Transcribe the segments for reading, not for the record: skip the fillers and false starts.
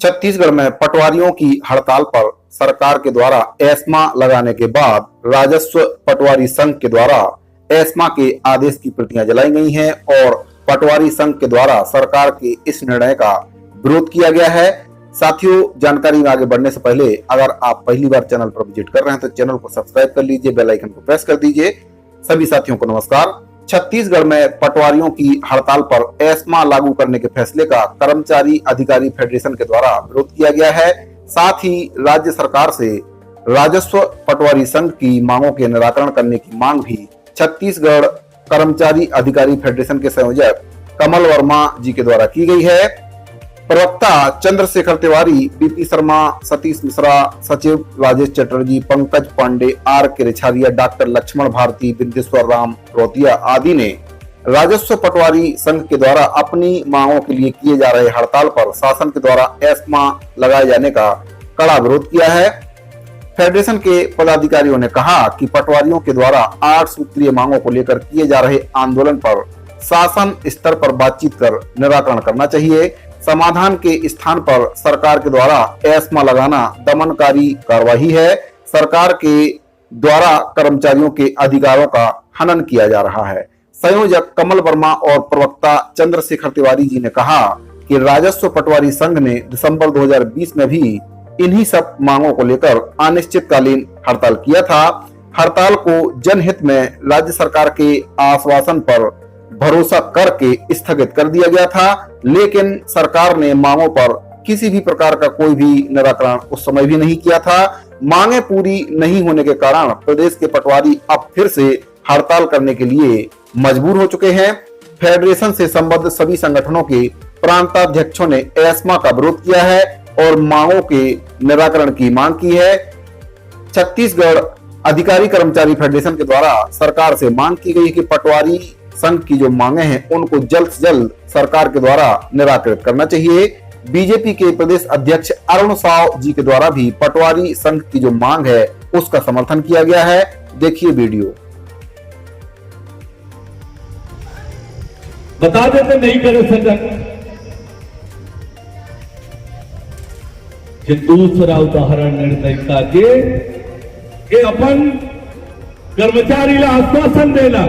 छत्तीसगढ़ में पटवारियों की हड़ताल पर सरकार के द्वारा एस्मा लगाने के बाद राजस्व पटवारी संघ के द्वारा एस्मा के आदेश की प्रतियां जलाई गई हैं और पटवारी संघ के द्वारा सरकार के इस निर्णय का विरोध किया गया है। साथियों, जानकारी में आगे बढ़ने से पहले अगर आप पहली बार चैनल पर विजिट कर रहे हैं तो चैनल को सब्सक्राइब कर लीजिए, बेल आइकन को प्रेस कर दीजिए। सभी साथियों को नमस्कार। छत्तीसगढ़ में पटवारियों की हड़ताल पर एस्मा लागू करने के फैसले का कर्मचारी अधिकारी फेडरेशन के द्वारा विरोध किया गया है। साथ ही राज्य सरकार से राजस्व पटवारी संघ की मांगों के निराकरण करने की मांग भी छत्तीसगढ़ कर्मचारी अधिकारी फेडरेशन के संयोजक कमल वर्मा जी के द्वारा की गई है। प्रवक्ता चंद्रशेखर तिवारी, बीपी शर्मा, सतीश मिश्रा, सचिव राजेश चटर्जी, पंकज पांडे, आर के रेछारिया, डॉक्टर लक्ष्मण भारती, बिंदेश्वर राम रोतिया आदि ने राजस्व पटवारी संघ के द्वारा अपनी मांगों के लिए किए जा रहे हड़ताल पर शासन के द्वारा एस्मा लगाए जाने का कड़ा विरोध किया है। फेडरेशन के पदाधिकारियों ने कहा कि पटवारियों के द्वारा 8 सूत्रीय मांगों को लेकर किए जा रहे आंदोलन पर शासन स्तर पर बातचीत कर निराकरण करना चाहिए। समाधान के स्थान पर सरकार के द्वारा एस्मा लगाना दमनकारी कार्रवाई है। सरकार के द्वारा कर्मचारियों के अधिकारों का हनन किया जा रहा है। संयोजक कमल वर्मा और प्रवक्ता चंद्रशेखर तिवारी जी ने कहा कि राजस्व पटवारी संघ ने दिसंबर 2020 में भी इन्हीं सब मांगों को लेकर अनिश्चितकालीन हड़ताल किया था। हड़ताल को जनहित में राज्य सरकार के आश्वासन पर भरोसा करके स्थगित कर दिया गया था, लेकिन सरकार ने मांगों पर किसी भी प्रकार का कोई भी निराकरण उस समय भी नहीं किया था। मांगे पूरी नहीं होने के कारण प्रदेश के पटवारी अब फिर से हड़ताल करने के लिए मजबूर हो चुके हैं। फेडरेशन से संबद्ध सभी संगठनों के प्रांताध्यक्षों ने एस्मा का विरोध किया है और मांगों के निराकरण की मांग की है। छत्तीसगढ़ अधिकारी कर्मचारी फेडरेशन के द्वारा सरकार से मांग की गई कि पटवारी संघ की जो मांगे हैं उनको जल्द से जल्द सरकार के द्वारा निराकृत करना चाहिए। बीजेपी के प्रदेश अध्यक्ष अरुण साव जी के द्वारा भी पटवारी संघ की जो मांग है उसका समर्थन किया गया है। देखिए वीडियो। बता देते नहीं करे सजग कि दूसरा उदाहरण निर्दयता के अपन कर्मचारी आश्वासन देना,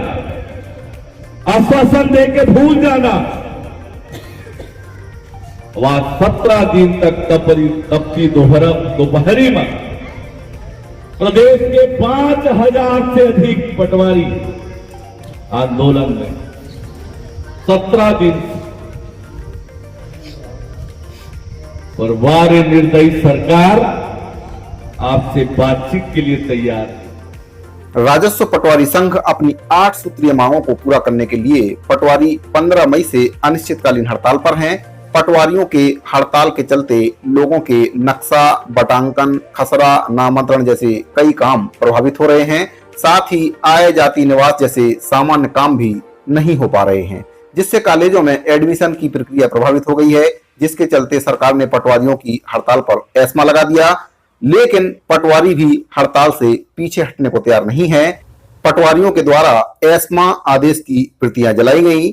आश्वासन दे के भूल जाना। वहां 17 दिन तक तपती दोपहरी में प्रदेश के 5000 से अधिक पटवारी आंदोलन में 17 दिन और वारे निर्दयी सरकार आपसे बातचीत के लिए तैयार है। राजस्व पटवारी संघ अपनी 8 सूत्रीय मांगों को पूरा करने के लिए पटवारी 15 मई से अनिश्चितकालीन हड़ताल पर हैं। पटवारियों के हड़ताल के चलते लोगों के नक्शा, बटांकन, खसरा, नामांतरण जैसे कई काम प्रभावित हो रहे हैं। साथ ही आय, जाति, निवास जैसे सामान्य काम भी नहीं हो पा रहे हैं, जिससे कॉलेजों में एडमिशन की प्रक्रिया प्रभावित हो गई है, जिसके चलते सरकार ने पटवारियों की हड़ताल पर एस्मा लगा दिया। लेकिन पटवारी भी हड़ताल से पीछे हटने को तैयार नहीं है। पटवारियों के द्वारा एस्मा आदेश की प्रतियां जलाई गई।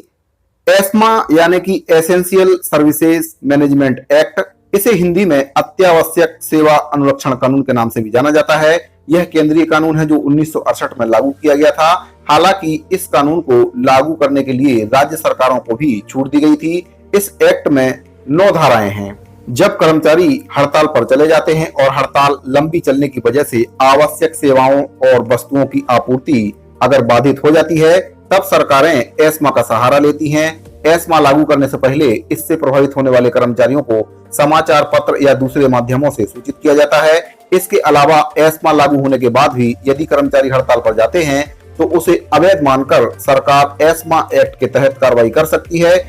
एस्मा यानी कि एसेंशियल सर्विसेज मैनेजमेंट एक्ट, इसे हिंदी में अत्यावश्यक सेवा अनुरक्षण कानून के नाम से भी जाना जाता है। यह केंद्रीय कानून है जो 1968 में लागू किया गया था। हालांकि इस कानून को लागू करने के लिए राज्य सरकारों को भी छूट दी गई थी। इस एक्ट में 9 धाराएं हैं। जब कर्मचारी हड़ताल पर चले जाते हैं और हड़ताल लंबी चलने की वजह से आवश्यक सेवाओं और वस्तुओं की आपूर्ति अगर बाधित हो जाती है, तब सरकारें एस्मा का सहारा लेती हैं। एस्मा लागू करने से पहले इससे प्रभावित होने वाले कर्मचारियों को समाचार पत्र या दूसरे माध्यमों से सूचित किया जाता है। इसके अलावा एस्मा लागू होने के बाद भी यदि कर्मचारी हड़ताल पर जाते हैं तो उसे अवैध मानकर सरकार एस्मा एक्ट के तहत कार्रवाई कर सकती है।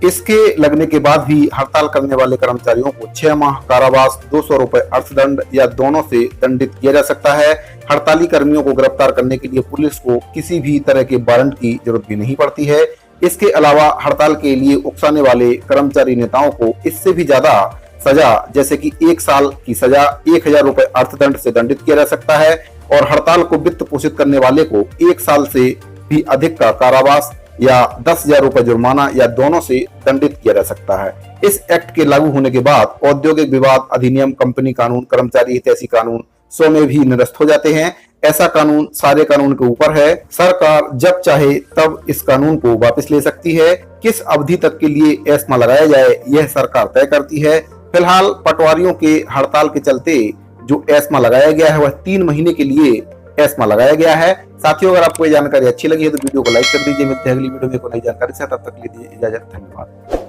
इसके लगने के बाद भी हड़ताल करने वाले कर्मचारियों को 6 माह कारावास, 200 रुपए अर्थदंड या दोनों से दंडित किया जा सकता है। हड़ताली कर्मियों को गिरफ्तार करने के लिए पुलिस को किसी भी तरह के वारंट की जरूरत भी नहीं पड़ती है। इसके अलावा हड़ताल के लिए उकसाने वाले कर्मचारी नेताओं को इससे भी ज्यादा सजा, जैसे कि 1 साल की सजा, 1000 रुपए अर्थदंड से दंडित किया जा सकता है और हड़ताल को वित्त पोषित करने वाले को 1 साल से भी अधिक का कारावास या 10,000 रुपए जुर्माना या दोनों से दंडित किया जा सकता है। इस एक्ट के लागू होने के बाद औद्योगिक विवाद अधिनियम, कंपनी कानून, कर्मचारी हितैषी कानून स्वयं भी निरस्त हो जाते हैं। ऐसा कानून सारे कानून के ऊपर है। सरकार जब चाहे तब इस कानून को वापस ले सकती है। किस अवधि तक के लिए एस्मा लगाया जाए यह सरकार तय करती है। फिलहाल पटवारियों के हड़ताल के चलते जो एस्मा लगाया गया है वह 3 महीने के लिए एस्मा लगाया गया है। साथियों, अगर आपको ये जानकारी अच्छी लगी है तो वीडियो को लाइक कर दीजिए। मिलते हैं अगली वीडियो में एक नई जानकारी से, तब तक के लिए इजाजत, धन्यवाद।